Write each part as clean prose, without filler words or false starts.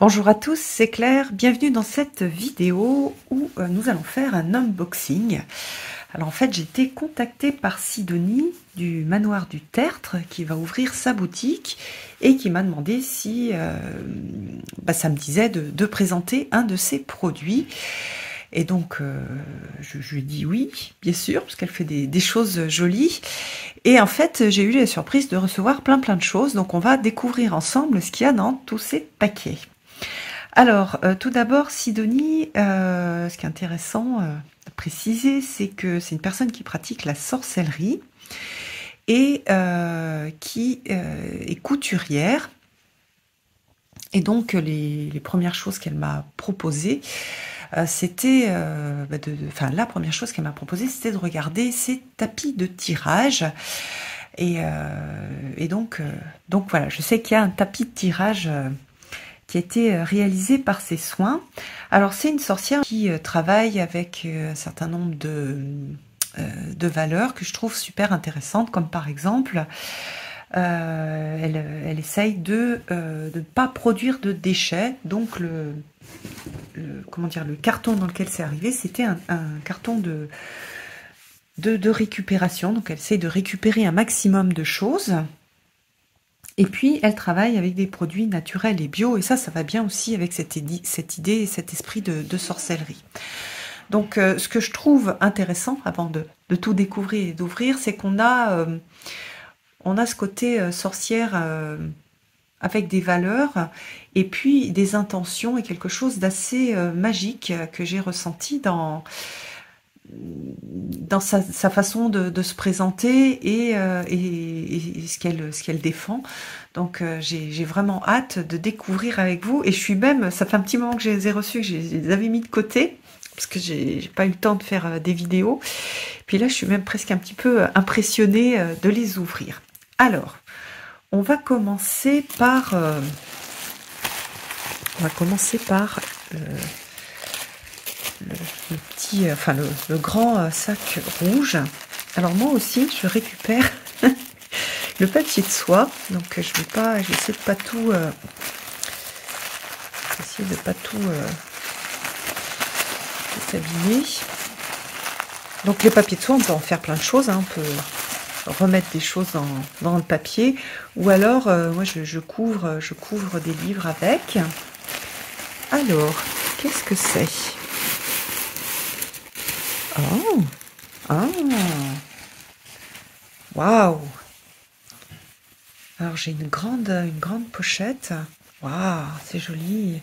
Bonjour à tous, c'est Claire, bienvenue dans cette vidéo où nous allons faire un unboxing. Alors en fait j'ai été contactée par Sidonie du Manoir du Tertre qui va ouvrir sa boutique et qui m'a demandé si ça me disait de présenter un de ses produits. Et donc je lui ai dit oui, bien sûr, parce qu'elle fait des choses jolies. Et en fait j'ai eu la surprise de recevoir plein de choses, donc on va découvrir ensemble ce qu'il y a dans tous ces paquets. Alors, tout d'abord, Sidonie, ce qui est intéressant à préciser, c'est que c'est une personne qui pratique la sorcellerie et qui est couturière. Et donc, les premières choses qu'elle m'a proposées, c'était, la première chose qu'elle m'a proposée, c'était de regarder ses tapis de tirage. Et donc voilà, je sais qu'il y a un tapis de tirage qui a été réalisé par ses soins. Alors c'est une sorcière qui travaille avec un certain nombre de valeurs que je trouve super intéressantes, comme par exemple elle essaye de ne pas produire de déchets. Donc le carton dans lequel c'est arrivé, c'était un carton de récupération. Donc elle essaye de récupérer un maximum de choses. Et puis, elle travaille avec des produits naturels et bio, et ça va bien aussi avec cette idée et cet esprit de sorcellerie. Donc, ce que je trouve intéressant, avant de tout découvrir et d'ouvrir, c'est qu'on a ce côté sorcière avec des valeurs, et puis des intentions, et quelque chose d'assez magique que j'ai ressenti dans sa façon de se présenter et ce qu'elle défend. Donc j'ai vraiment hâte de découvrir avec vous, et je suis même, ça fait un petit moment que je les ai reçus, que je les avais mis de côté parce que j'ai pas eu le temps de faire des vidéos, puis là je suis même presque un petit peu impressionnée de les ouvrir. Alors on va commencer par le petit, le grand sac rouge. Alors moi aussi je récupère le papier de soie, donc je vais essayer de pas tout s'abîmer. Donc les papiers de soie, on peut en faire plein de choses, hein. On peut remettre des choses dans le papier, ou alors moi je couvre des livres avec. Alors qu'est-ce que c'est? Oh, ah, waouh! Alors j'ai une grande pochette. Waouh, c'est joli.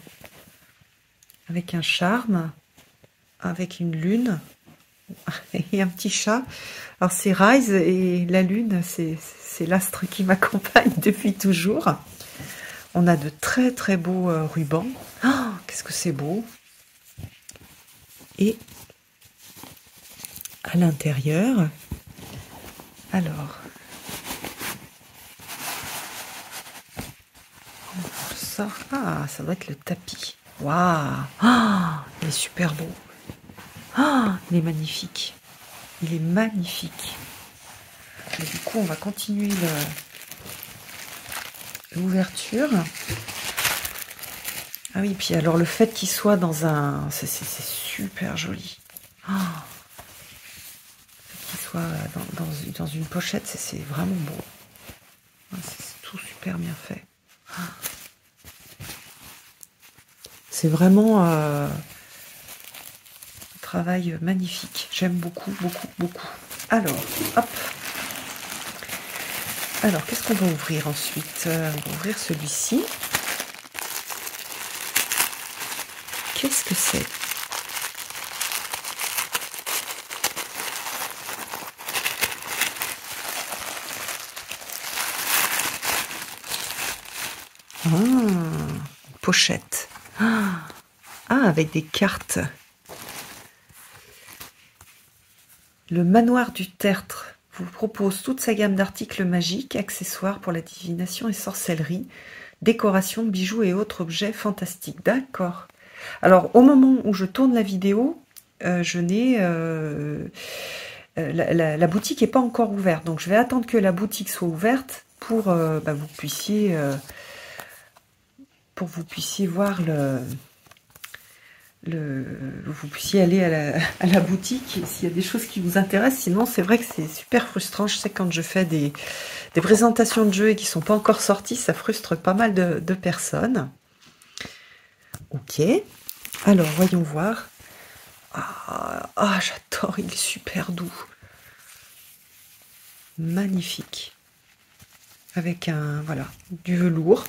Avec un charme, avec une lune et un petit chat. Alors c'est Rise, et la lune, c'est l'astre qui m'accompagne depuis toujours. On a de très très beaux rubans. Oh, qu'est-ce que c'est beau! Et à l'intérieur, alors, on sort. Ah, ça doit être le tapis. Waouh! Ah, il est super beau. Ah, il est magnifique. Il est magnifique. Et du coup, on va continuer l'ouverture. Ah oui, puis alors le fait qu'il soit dans un... C'est super joli. Ah, qu'il soit dans une pochette, c'est vraiment beau. C'est tout super bien fait. Ah. C'est vraiment un travail magnifique. J'aime beaucoup, beaucoup, beaucoup. Alors, hop. Alors, qu'est-ce qu'on va ouvrir ensuite? On va ouvrir celui-ci. Qu'est-ce que c'est? Ah, une pochette. Ah, avec des cartes. Le Manoir du Tertre vous propose toute sa gamme d'articles magiques, accessoires pour la divination et sorcellerie, décorations, bijoux et autres objets fantastiques. D'accord. Alors, au moment où je tourne la vidéo, je n'ai... la boutique n'est pas encore ouverte, donc je vais attendre que la boutique soit ouverte pour vous puissiez pour que vous puissiez voir vous puissiez aller à la boutique s'il y a des choses qui vous intéressent. Sinon, c'est vrai que c'est super frustrant. Je sais que quand je fais des présentations de jeux et qui ne sont pas encore sortis, ça frustre pas mal de personnes. Ok. Alors, voyons voir. Ah, j'adore, il est super doux. Magnifique. Avec voilà, du velours.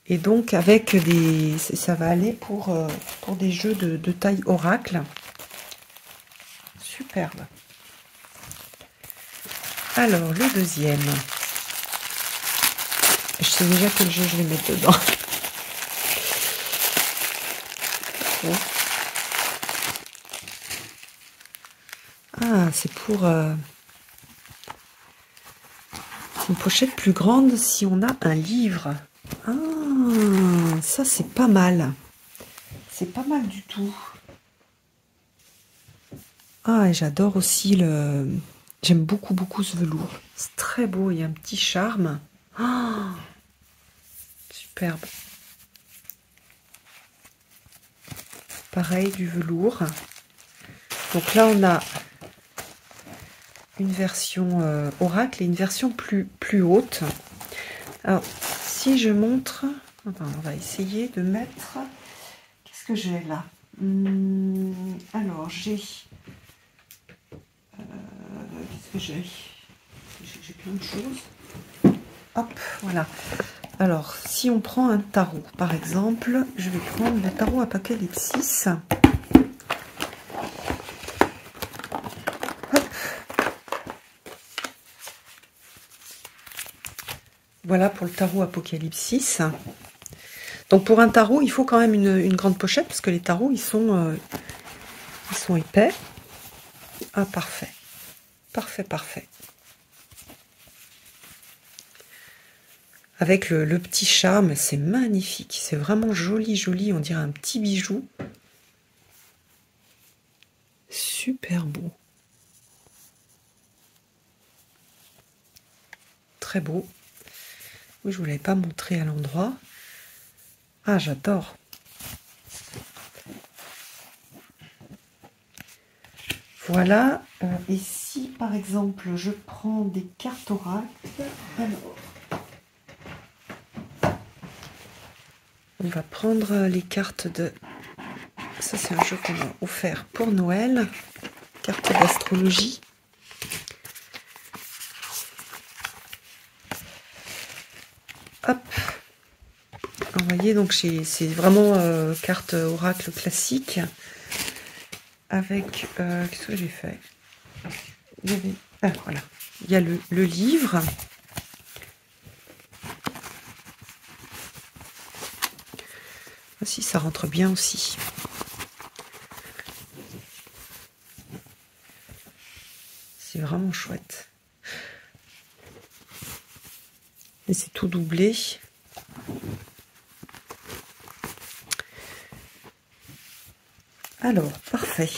Et donc avec ça va aller pour des jeux de taille oracle. Superbe. Alors, le deuxième. Je sais déjà quel jeu je vais mettre dedans. Bon. Ah, c'est pour... c'est une pochette plus grande si on a un livre. Ah, ça c'est pas mal. C'est pas mal du tout. Ah, et j'adore aussi le... J'aime beaucoup, beaucoup ce velours. C'est très beau, il y a un petit charme. Ah, superbe. Pareil, du velours. Donc là, on a une version oracle et une version plus haute. Alors, si je montre... Attends, on va essayer de mettre... Qu'est-ce que j'ai là? Alors, j'ai... Qu'est-ce que j'ai? J'ai plein de choses. Hop, voilà. Alors, si on prend un tarot, par exemple, je vais prendre le tarot Apocalypsis. Hop. Voilà pour le tarot Apocalypsis. Donc, pour un tarot, il faut quand même une grande pochette, parce que les tarots, ils sont épais. Ah, parfait. Parfait, parfait. Avec le petit charme, c'est magnifique. C'est vraiment joli, joli. On dirait un petit bijou. Super beau. Très beau. Oui, je ne vous l'avais pas montré à l'endroit. Ah, j'adore. Voilà. Et si, par exemple, je prends des cartes oracles, alors... On va prendre les cartes de... Ça, c'est un jeu qu'on a offert pour Noël. Cartes d'astrologie. Hop. Vous voyez, donc c'est vraiment carte oracle classique. Avec... qu'est-ce que j'ai fait? Il y avait... Ah, voilà. Il y a le livre. Si, ça rentre bien aussi. C'est vraiment chouette. Et c'est tout doublé. Alors, parfait.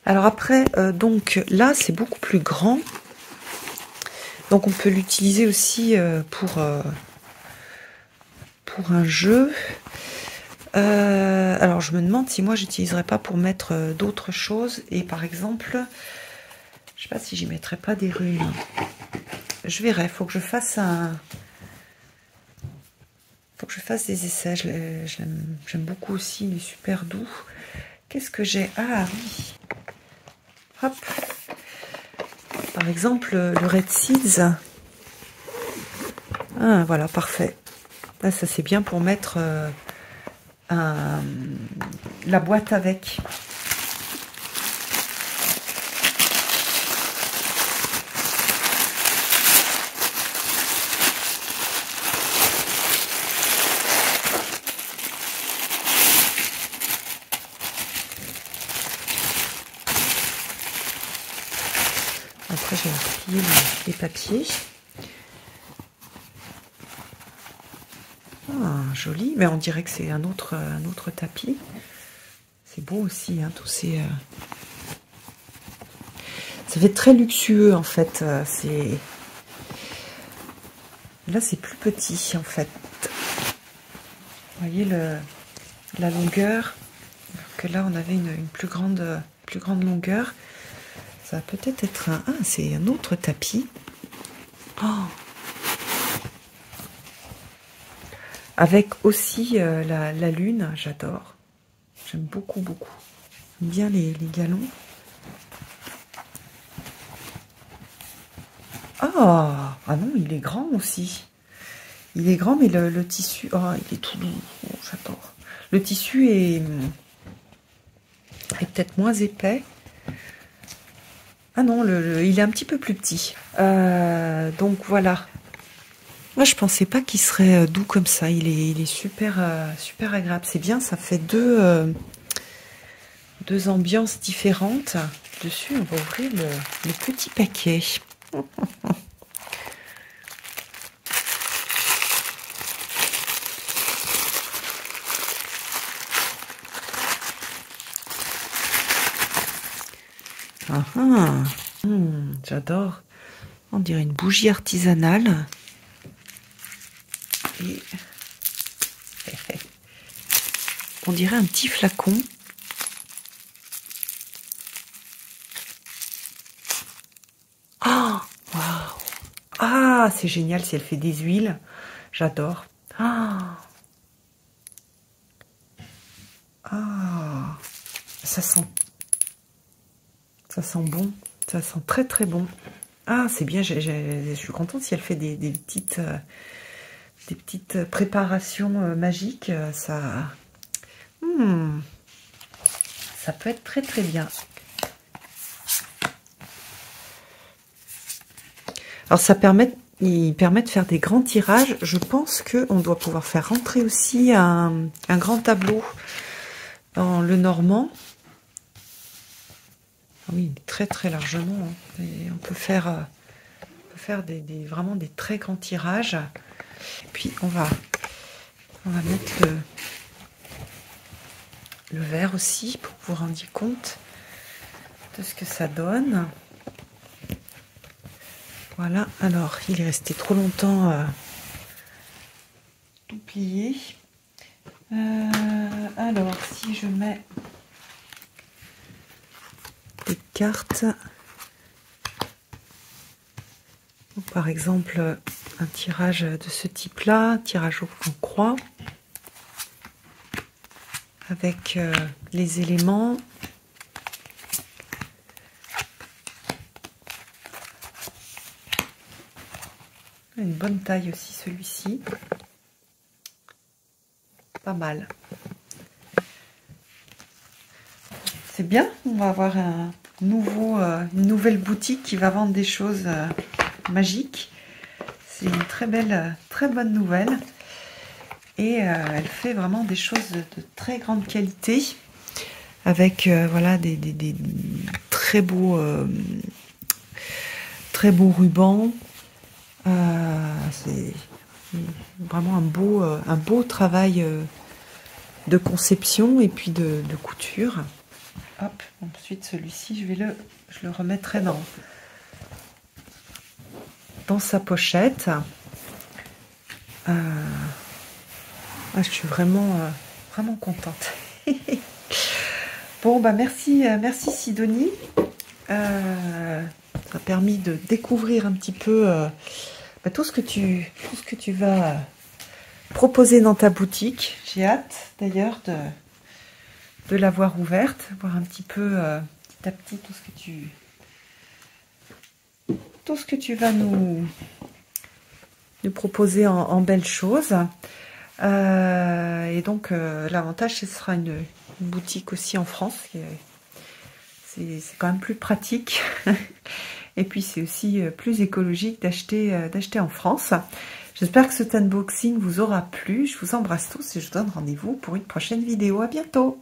Alors après, donc là, c'est beaucoup plus grand. Donc on peut l'utiliser aussi pour un jeu. Alors je me demande si moi j'utiliserais pas pour mettre d'autres choses. Et par exemple, je sais pas si j'y mettrais pas des runes. Je verrai, faut que je fasse des essais. J'aime beaucoup aussi, il est super doux. Qu'est-ce que j'ai? Ah oui. Hop. Par exemple, le Red Seeds. Ah, voilà, parfait. Là, ça c'est bien pour mettre la boîte avec. Après, j'ai plié les papiers. Ah, joli, mais on dirait que c'est un autre tapis. C'est beau aussi, hein, tous ces... Ça fait très luxueux, en fait. Là, c'est plus petit, en fait. Vous voyez la longueur. Alors que là, on avait une plus grande longueur. Ça va peut-être être un... Ah, c'est un autre tapis. Oh. Avec aussi la lune, j'adore. J'aime beaucoup, beaucoup. J'aime bien les galons. Ah non, il est grand aussi. Il est grand, mais le tissu... Oh, il est tout doux. Oh, j'adore. Le tissu est peut-être moins épais. Ah non, il est un petit peu plus petit. Donc voilà. Moi, je pensais pas qu'il serait doux comme ça. Il est super, super agréable. C'est bien, ça fait deux ambiances différentes. Dessus, on va ouvrir le petit paquet. J'adore. On dirait une bougie artisanale. Et on dirait un petit flacon. Oh, waouh. Ah, c'est génial si elle fait des huiles. J'adore. Ah, ça sent bon. Ça sent très très bon. Ah, c'est bien. Je suis contente si elle fait des petites préparations magiques. Ça peut être très très bien. Alors il permet de faire des grands tirages. Je pense qu'on doit pouvoir faire rentrer aussi un grand tableau dans le normand. Ah oui, très très largement. Hein. Et on peut faire vraiment des très grands tirages. Et puis on va mettre le verre aussi pour que vous vous rendiez compte de ce que ça donne. Voilà, alors il est resté trop longtemps tout plié. Alors si je mets des cartes, par exemple un tirage de ce type là, tirage en croix, avec les éléments. Une bonne taille aussi celui-ci. Pas mal. C'est bien, on va avoir une nouvelle boutique qui va vendre des choses magiques. C'est une très bonne nouvelle. Et elle fait vraiment des choses de très grande qualité. Avec voilà, des très beaux rubans. C'est vraiment un beau travail de conception et puis de couture. Hop, ensuite celui-ci, je le remettrai dans sa pochette. Je suis vraiment contente. Bon, bah merci Sidonie. Ça a permis de découvrir un petit peu tout ce que tu vas proposer dans ta boutique. J'ai hâte d'ailleurs de l'avoir ouverte, voir un petit peu petit à petit tout ce que tu vas nous proposer en belles choses. Et donc l'avantage, ce sera une boutique aussi en France. C'est quand même plus pratique. Et puis c'est aussi plus écologique d'acheter en France. J'espère que cet unboxing vous aura plu. Je vous embrasse tous et je vous donne rendez-vous pour une prochaine vidéo. À bientôt!